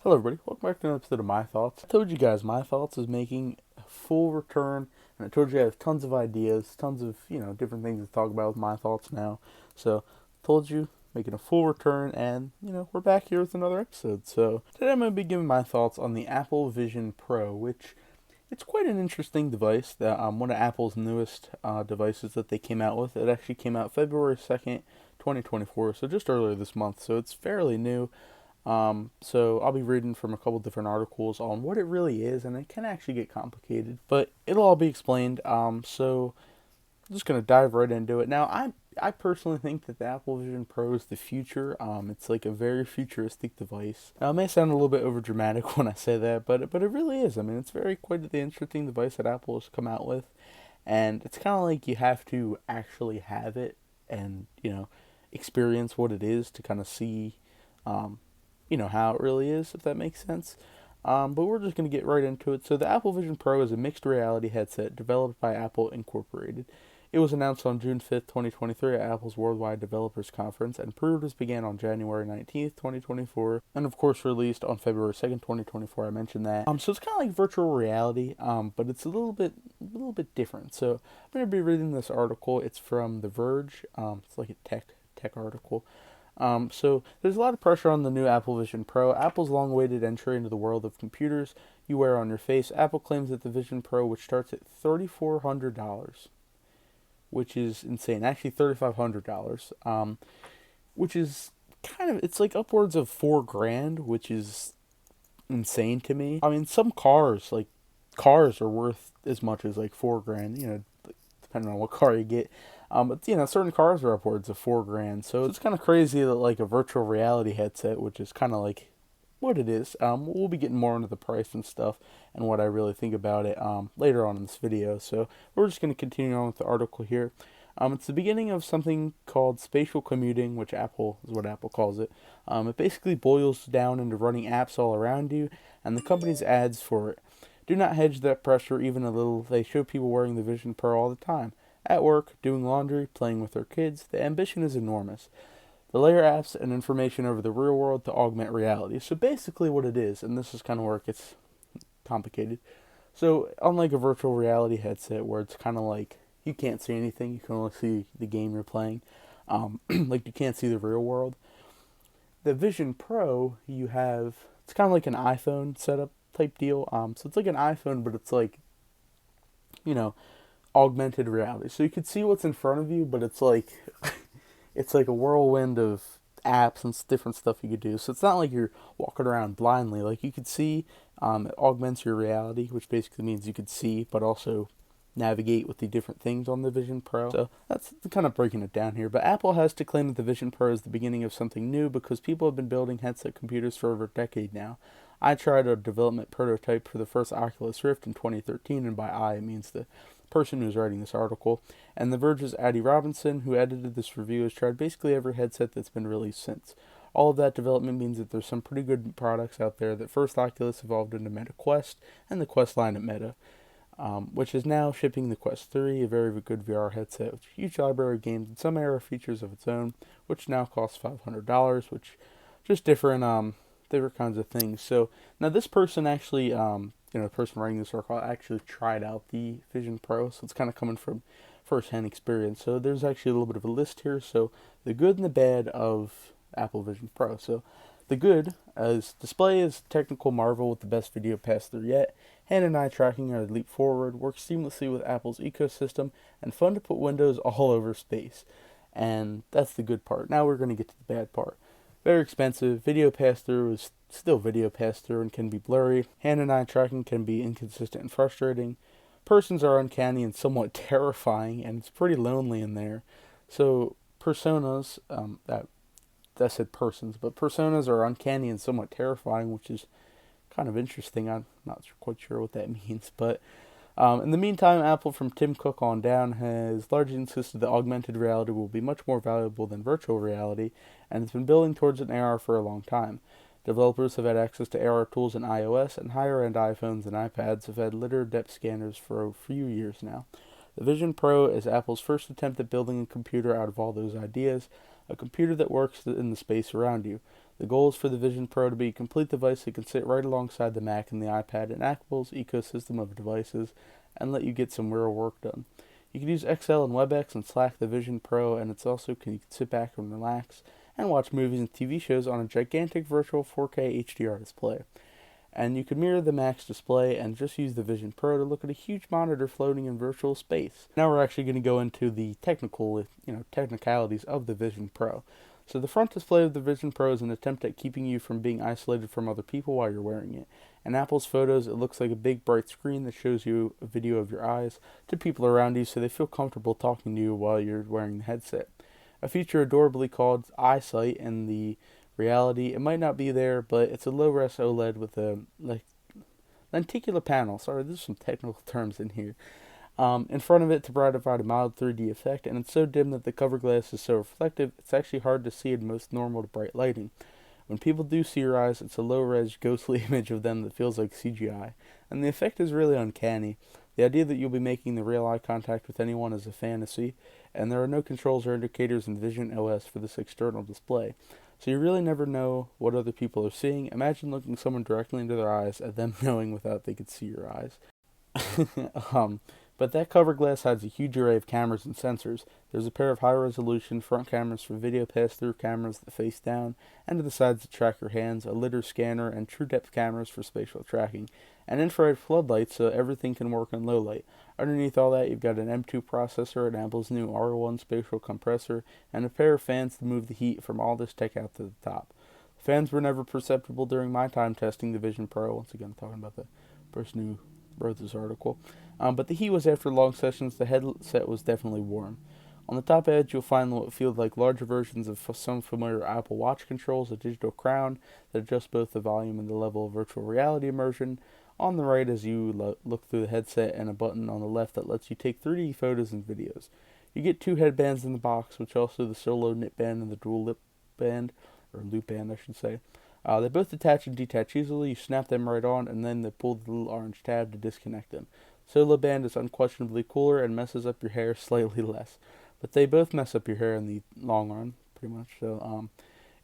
Hello, everybody. Welcome back to another episode of My Thoughts. I told you guys My Thoughts is making a full return, and I told you I have tons of ideas, tons of different things to talk about with My Thoughts now. So, told you making a full return, and we're back here with another episode. So today I'm going to be giving my thoughts on the Apple Vision Pro, which it's quite an interesting device. That one of Apple's newest devices that they came out with. It actually came out February 2nd, 2024, so just earlier this month. So it's fairly new. So I'll be reading from a couple different articles on what it really is, and it can actually get complicated, but it'll all be explained. So I'm just gonna dive right into it. Now, I personally think that the Apple Vision Pro is the future. It's like a very futuristic device. Now, it may sound a little bit over dramatic when I say that, but it really is. I mean, it's very quite the interesting device that Apple has come out with, and it's kind of like you have to actually have it and experience what it is to kind of see. Um, how it really is, if that makes sense. But we're just going to get right into it. So, the Apple Vision Pro is a mixed reality headset developed by Apple Incorporated. It was announced on June 5th, 2023 at Apple's Worldwide Developers Conference, and pre-orders began on January 19th, 2024, and of course released on February 2nd, 2024. I mentioned that. So it's kind of like virtual reality, but it's a little bit different. So I'm going to be reading this article. It's from The Verge. It's like a tech article. So there's a lot of pressure on the new Apple Vision Pro. Apple's long-awaited entry into the world of computers you wear on your face. Apple claims that the Vision Pro, which starts at $3,400, which is insane. Actually, $3,500, which is it's like upwards of $4,000, which is insane to me. I mean, some cars are worth as much as like $4,000. Depending on what car you get. But certain cars are upwards of $4,000, so it's kind of crazy that like a virtual reality headset, which is kind of like what it is. We'll be getting more into the price and stuff and what I really think about it later on in this video. So we're just going to continue on with the article here. It's the beginning of something called spatial commuting, which Apple is what Apple calls it. It basically boils down into running apps all around you, and the company's ads for it. Do not hedge that pressure even a little. They show people wearing the Vision Pro all the time. At work, doing laundry, playing with their kids, the ambition is enormous. They layer apps and information over the real world to augment reality. So basically what it is, and this is kind of where it gets complicated. So unlike a virtual reality headset where it's kind of like you can't see anything, you can only see the game you're playing, like you can't see the real world. The Vision Pro, it's kind of like an iPhone setup type deal. So it's like an iPhone, but it's like, you know, augmented reality. So you could see what's in front of you, but it's like it's like a whirlwind of apps and different stuff you could do. So it's not like you're walking around blindly. Like you could see, it augments your reality, which basically means you could see, but also navigate with the different things on the Vision Pro. So that's kind of breaking it down here. But Apple has to claim that the Vision Pro is the beginning of something new because people have been building headset computers for over a decade now. I tried a development prototype for the first Oculus Rift in 2013, and by I, it means the person who's writing this article. And The Verge's Addy Robinson, who edited this review, has tried basically every headset that's been released since. All of that development means that there's some pretty good products out there. That first Oculus evolved into Meta Quest and the Quest line at Meta, which is now shipping the Quest 3, a very good VR headset with a huge library of games and some AR features of its own, which now costs $500, which just different kinds of things. So now this person actually, the person writing this article actually tried out the Vision Pro, so it's kind of coming from first-hand experience. So there's actually a little bit of a list here. So the good and the bad of Apple Vision Pro. So the good is display is technical marvel with the best video pass-through yet. Hand and eye tracking are a leap forward, works seamlessly with Apple's ecosystem, and fun to put windows all over space. And that's the good part. Now we're going to get to the bad part. Very expensive. Video pass-through is still video pass-through and can be blurry. Hand and eye tracking can be inconsistent and frustrating. Persons are uncanny and somewhat terrifying, and it's pretty lonely in there. So personas, that said persons, but personas are uncanny and somewhat terrifying, which is kind of interesting. I'm not quite sure what that means, but in the meantime, Apple from Tim Cook on down has largely insisted that augmented reality will be much more valuable than virtual reality, and it's been building towards an AR for a long time. Developers have had access to AR tools in iOS, and higher-end iPhones and iPads have had lidar depth scanners for a few years now. The Vision Pro is Apple's first attempt at building a computer out of all those ideas, a computer that works in the space around you. The goal is for the Vision Pro to be a complete device that can sit right alongside the Mac and the iPad in Apple's ecosystem of devices and let you get some real work done. You can use Excel and WebEx and Slack the Vision Pro, and it's also you can sit back and relax and watch movies and TV shows on a gigantic virtual 4K HDR display. And you can mirror the Mac's display and just use the Vision Pro to look at a huge monitor floating in virtual space. Now we're actually going to go into the technicalities of the Vision Pro. So the front display of the Vision Pro is an attempt at keeping you from being isolated from other people while you're wearing it. In Apple's photos, it looks like a big bright screen that shows you a video of your eyes to people around you so they feel comfortable talking to you while you're wearing the headset. A feature adorably called EyeSight in the reality, it might not be there, but it's a low-res OLED with a lenticular panel. Sorry, there's some technical terms in here. In front of it to provide a mild 3D effect, and it's so dim that the cover glass is so reflective, it's actually hard to see in most normal to bright lighting. When people do see your eyes, it's a low-res, ghostly image of them that feels like CGI, and the effect is really uncanny. The idea that you'll be making the real eye contact with anyone is a fantasy, and there are no controls or indicators in Vision OS for this external display. So you really never know what other people are seeing. Imagine looking someone directly into their eyes and them knowing without they could see your eyes. But that cover glass hides a huge array of cameras and sensors. There's a pair of high-resolution front cameras for video pass-through cameras that face down and to the sides that track your hands, a lidar scanner, and true-depth cameras for spatial tracking, and infrared floodlights so everything can work in low light. Underneath all that, you've got an M2 processor, and Apple's new R1 spatial compressor, and a pair of fans to move the heat from all this tech out to the top. The fans were never perceptible during my time testing the Vision Pro. Once again, talking about the person who wrote this article. But the heat was after long sessions. The headset was definitely warm. On the top edge, you'll find what feel like larger versions of some familiar Apple Watch controls, a digital crown that adjusts both the volume and the level of virtual reality immersion. On the right, as you look through the headset, and a button on the left that lets you take 3D photos and videos. You get 2 headbands in the box, which also the solo knit band and the dual lip band, or loop band, I should say. They both attach and detach easily. You snap them right on, and then they pull the little orange tab to disconnect them. Solo band is unquestionably cooler and messes up your hair slightly less, but they both mess up your hair in the long run, pretty much. So,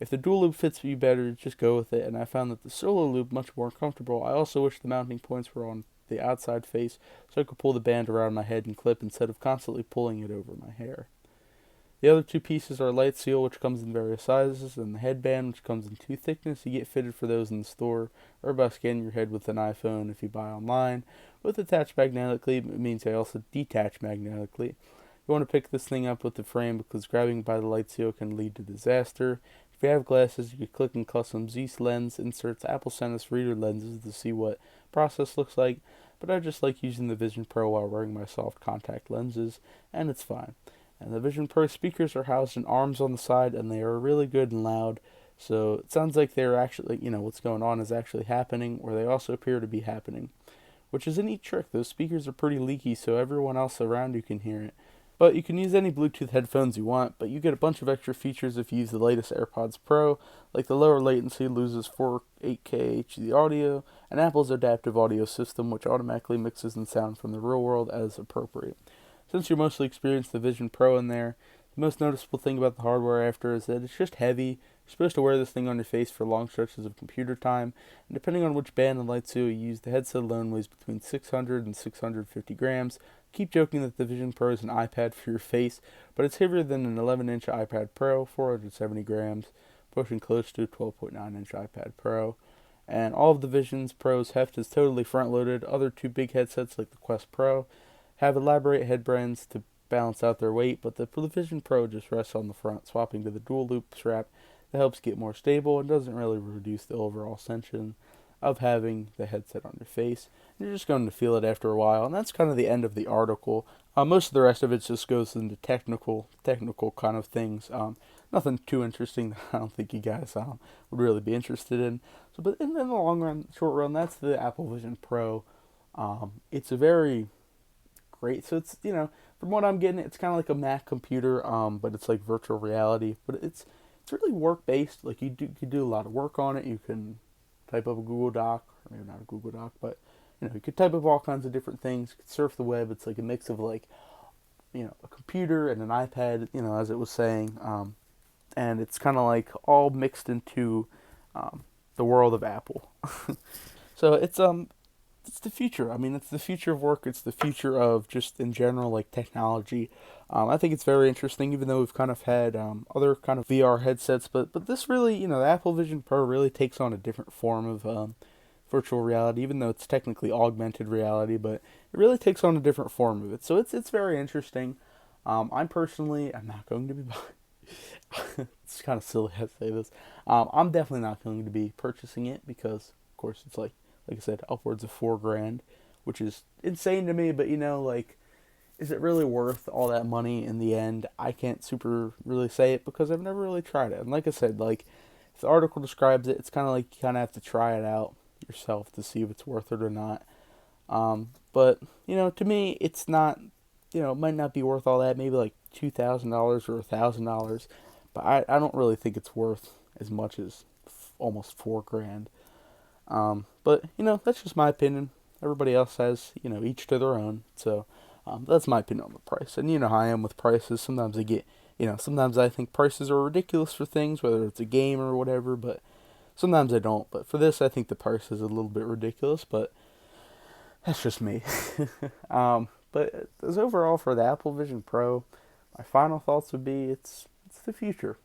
if the dual loop fits you better, just go with it. And I found that the solo loop much more comfortable. I also wish the mounting points were on the outside face, so I could pull the band around my head and clip instead of constantly pulling it over my hair. The other 2 pieces are Light Seal, which comes in various sizes, and the headband, which comes in 2 thickness. You get fitted for those in the store, or by scanning your head with an iPhone if you buy online. Both attach magnetically, it means they also detach magnetically. You want to pick this thing up with the frame because grabbing by the Light Seal can lead to disaster. If you have glasses, you can click in custom Zeiss lens inserts. Apple sent us reader lenses to see what process looks like, but I just like using the Vision Pro while wearing my soft contact lenses, and it's fine. And the Vision Pro speakers are housed in arms on the side, and they are really good and loud. So it sounds like they're actually, what's going on is actually happening, or they also appear to be happening. Which is a neat trick. Those speakers are pretty leaky, so everyone else around you can hear it. But you can use any Bluetooth headphones you want, but you get a bunch of extra features if you use the latest AirPods Pro, like the lower latency loses 8K HD audio, and Apple's adaptive audio system, which automatically mixes in sound from the real world as appropriate. Since you're mostly experienced the Vision Pro in there, the most noticeable thing about the hardware after is that it's just heavy. You're supposed to wear this thing on your face for long stretches of computer time, and depending on which band and Light Seal you use, the headset alone weighs between 600 and 650 grams. Keep joking that the Vision Pro is an iPad for your face, but it's heavier than an 11-inch iPad Pro, 470 grams, pushing close to a 12.9-inch iPad Pro. And all of the Vision Pro's heft is totally front-loaded. Other 2 big headsets like the Quest Pro have elaborate headbands to balance out their weight, but the Vision Pro just rests on the front, swapping to the dual loop strap that helps get more stable and doesn't really reduce the overall sensation of having the headset on your face. You're just going to feel it after a while, and that's kind of the end of the article. Most of the rest of it just goes into technical kind of things. Nothing too interesting that I don't think you guys would really be interested in. So, but in the long run, short run, that's the Apple Vision Pro. It's a very great. So it's from what I'm getting, it's kind of like a Mac computer, but it's like virtual reality. But it's really work based. Like you do a lot of work on it. You can type up a Google Doc, or maybe not a Google Doc, but you could type up all kinds of different things. You could surf the web. It's like a mix of like a computer and an iPad. As it was saying, and it's kind of like all mixed into the world of Apple. So it's the future. I mean, it's the future of work. It's the future of just in general like technology. I think it's very interesting, even though we've kind of had other kind of VR headsets, but this really, the Apple Vision Pro really takes on a different form of virtual reality, even though it's technically augmented reality, but it really takes on a different form of it. So it's very interesting. I'm not going to be. It's kind of silly to say this. I'm definitely not going to be purchasing it because, of course, it's like I said, upwards of $4 grand, which is insane to me. But like, is it really worth all that money in the end? I can't super really say it because I've never really tried it. And like I said, like if the article describes it, it's kind of like you kind of have to try it out yourself to see if it's worth it or not. But to me, it's not. It might not be worth all that. Maybe like $2,000 or $1,000, but I don't really think it's worth as much as almost $4 grand. But that's just my opinion. Everybody else has each to their own. So that's my opinion on the price. And you know how I am with prices. Sometimes I get sometimes I think prices are ridiculous for things, whether it's a game or whatever. But sometimes I don't. But for this, I think the price is a little bit ridiculous. But that's just me. But as overall for the Apple Vision Pro, my final thoughts would be it's the future.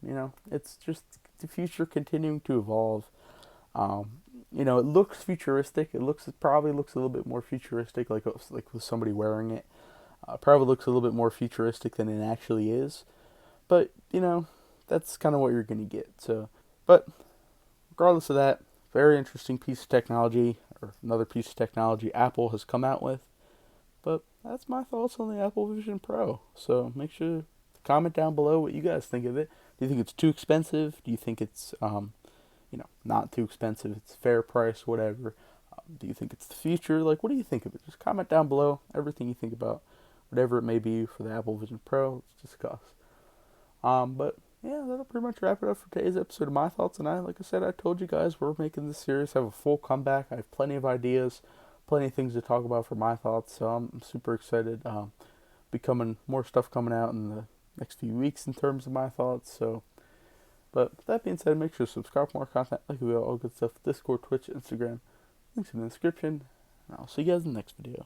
It's just the future continuing to evolve. Um, it looks futuristic. It probably looks a little bit more futuristic, like with somebody wearing it. Probably looks a little bit more futuristic than it actually is. But that's kind of what you're gonna get. So, but regardless of that, very interesting piece of technology, or another piece of technology Apple has come out with. But that's my thoughts on the Apple Vision Pro. So make sure to comment down below what you guys think of it. Do you think it's too expensive? Do you think it's not too expensive? It's fair price, whatever. Do you think it's the future? Like, what do you think of it? Just comment down below everything you think about whatever it may be for the Apple Vision Pro. Let's discuss. But yeah, that'll pretty much wrap it up for today's episode of my thoughts. And like I said, I told you guys we're making this series have a full comeback. I have plenty of ideas, plenty of things to talk about for my thoughts. So I'm super excited. Becoming more stuff coming out in the next few weeks in terms of my thoughts. So, but with that being said, make sure to subscribe for more content, like we all good stuff. Discord, Twitch, Instagram, links in the description. And I'll see you guys in the next video.